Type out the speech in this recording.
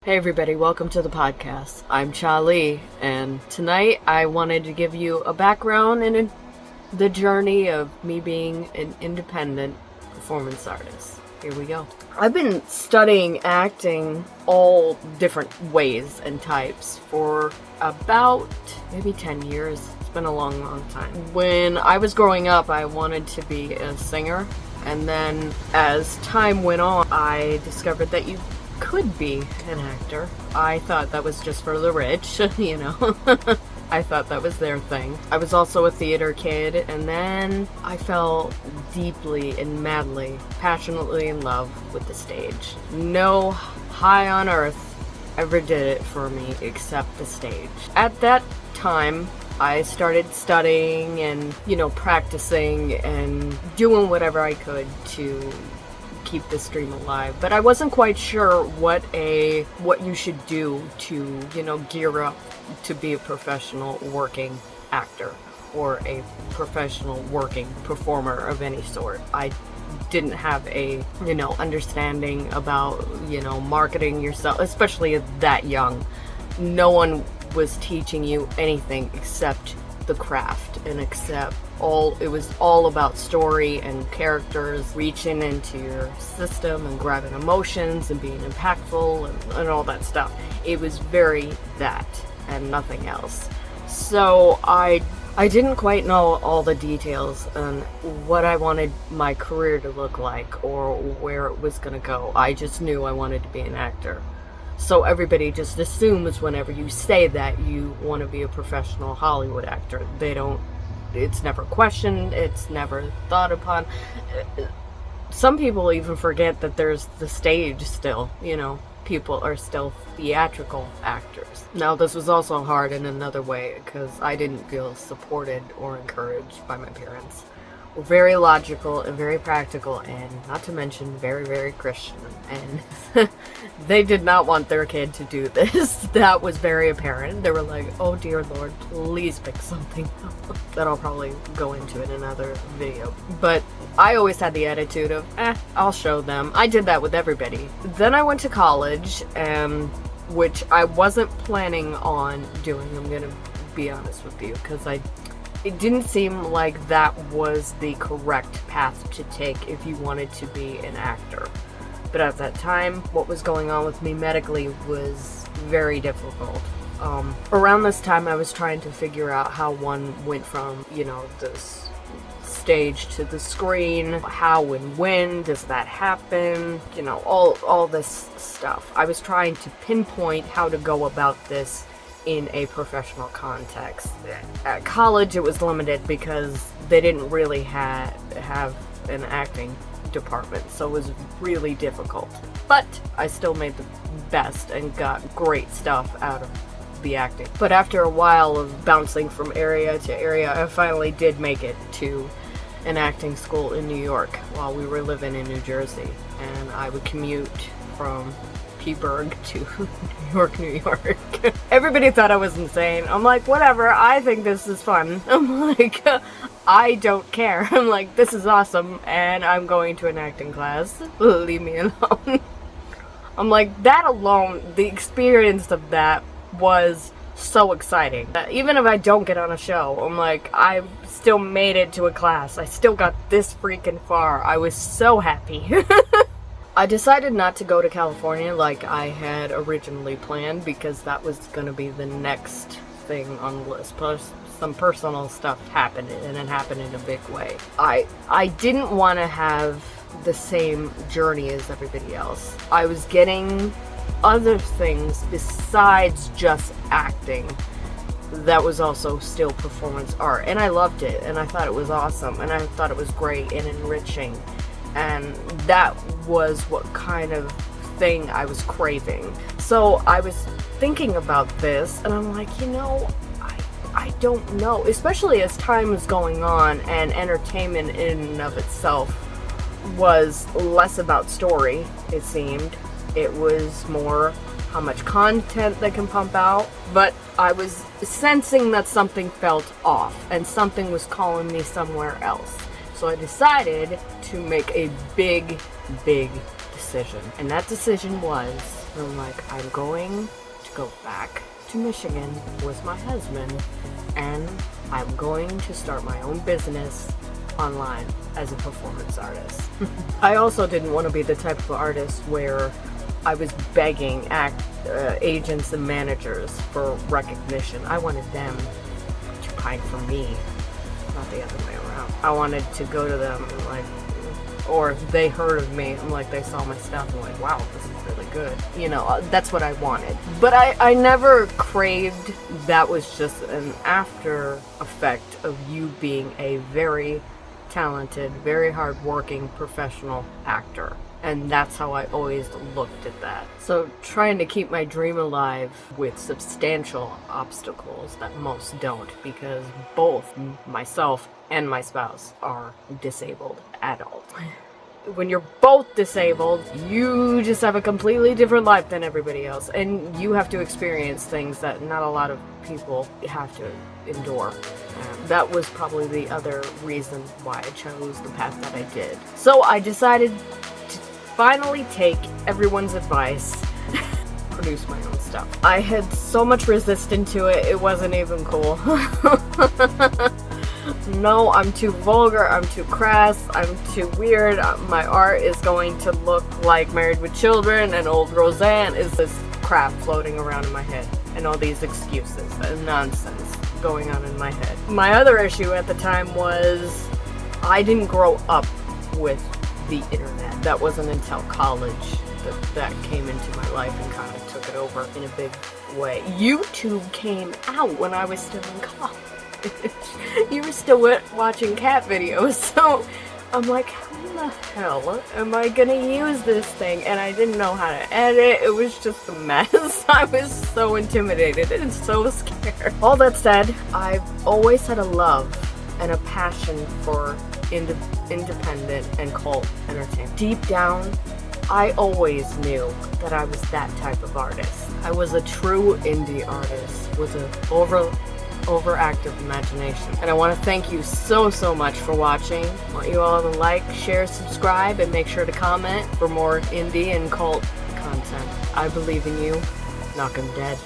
Hey everybody, welcome to the podcast. I'm Chaleigh, and tonight I wanted to give you a background in the journey of me being an independent performance artist. Here we go. I've been studying acting all different ways and types for about maybe 10 years. It's been a long, long time. When I was growing up, I wanted to be a singer, and then as time went on, I discovered that you could be an actor. I thought that was just for the rich, you know. I thought that was their thing. I was also a theater kid, and then I fell deeply and madly, passionately in love with the stage. No high on earth ever did it for me except the stage. At that time, I started studying and, practicing and doing whatever I could to keep this dream alive, but I wasn't quite sure what you should do to gear up to be a professional working actor or a professional working performer of any sort. I didn't have a understanding about marketing yourself, especially that young. No one was teaching you anything except the craft and it was all about story and characters reaching into your system and grabbing emotions and being impactful and all that stuff. It was very that and nothing else. So I didn't quite know all the details on what I wanted my career to look like or where it was going to go. I just knew I wanted to be an actor. So everybody just assumes whenever you say that you want to be a professional Hollywood actor. It's never questioned, it's never thought upon. Some people even forget that there's the stage still, people are still theatrical actors. Now, this was also hard in another way because I didn't feel supported or encouraged by my parents. We're very logical and very practical, and not to mention very, very Christian, and they did not want their kid to do this. That was very apparent. They were like, oh dear Lord, please pick something that I'll probably go into in another video. But I always had the attitude of, I'll show them. I did that with everybody. Then I went to college, which I wasn't planning on doing, I'm gonna be honest with you, because it didn't seem like that was the correct path to take if you wanted to be an actor. But at that time, what was going on with me medically was very difficult. Around this time, I was trying to figure out how one went from, this stage to the screen. How and when does that happen? All this stuff. I was trying to pinpoint how to go about this in a professional context. At college, it was limited because they didn't really have an acting department, so it was really difficult. But I still made the best and got great stuff out of the acting. But after a while of bouncing from area to area, I finally did make it to an acting school in New York while we were living in New Jersey, and I would commute from Pittsburgh to New York. Everybody thought I was insane. I'm like, whatever, I think this is fun. I'm like, I don't care. I'm like, this is awesome, and I'm going to an acting class. Leave me alone. I'm like, that alone, the experience of that was so exciting. Even if I don't get on a show, I'm like, I still made it to a class. I still got this freaking far. I was so happy. I decided not to go to California like I had originally planned because that was going to be the next thing on the list. Plus, some personal stuff happened, and it happened in a big way. I didn't want to have the same journey as everybody else. I was getting other things besides just acting that was also still performance art, and I loved it, and I thought it was awesome, and I thought it was great and enriching. And that was what kind of thing I was craving. So I was thinking about this, and I'm like, I don't know. Especially as time was going on, and entertainment in and of itself was less about story, it seemed. It was more how much content they can pump out. But I was sensing that something felt off, and something was calling me somewhere else. So I decided to make a big decision. And that decision was And I'm like, I'm going to go back to Michigan with my husband, and I'm going to start my own business online as a performance artist. I also didn't want to be the type of artist where I was begging agents and managers for recognition. I wanted them to pine for me, not the other way around. I wanted to go to them and like, or they heard of me and like they saw my stuff and like, wow, this is really good. You know, that's what I wanted. But I never craved that was just an after effect of you being a very talented, very hardworking professional actor. And that's how I always looked at that. So trying to keep my dream alive with substantial obstacles that most don't, because both myself and my spouse are disabled adults. When you're both disabled, you just have a completely different life than everybody else, and you have to experience things that not a lot of people have to endure. That was probably the other reason why I chose the path that I did. So I decided to finally take everyone's advice, produce my own stuff. I had so much resistance to it, it wasn't even cool. No, I'm too vulgar, I'm too crass, I'm too weird, my art is going to look like Married with Children and Old Roseanne. Is this crap floating around in my head, and all these excuses and nonsense going on in my head. My other issue at the time was I didn't grow up with the internet. That wasn't until college that came into my life and kind of took it over in a big way. YouTube came out when I was still in college. You were still watching cat videos, so I'm like, how the hell am I gonna use this thing? And I didn't know how to edit. It was just a mess. I was so intimidated and so scared. All that said, I've always had a love and a passion for independent and cult entertainment. Deep down, I always knew that I was that type of artist. I was a true indie artist with an overactive imagination. And I want to thank you so much for watching. I want you all to like, share, subscribe, and make sure to comment for more indie and cult content. I believe in you. Knock 'em dead.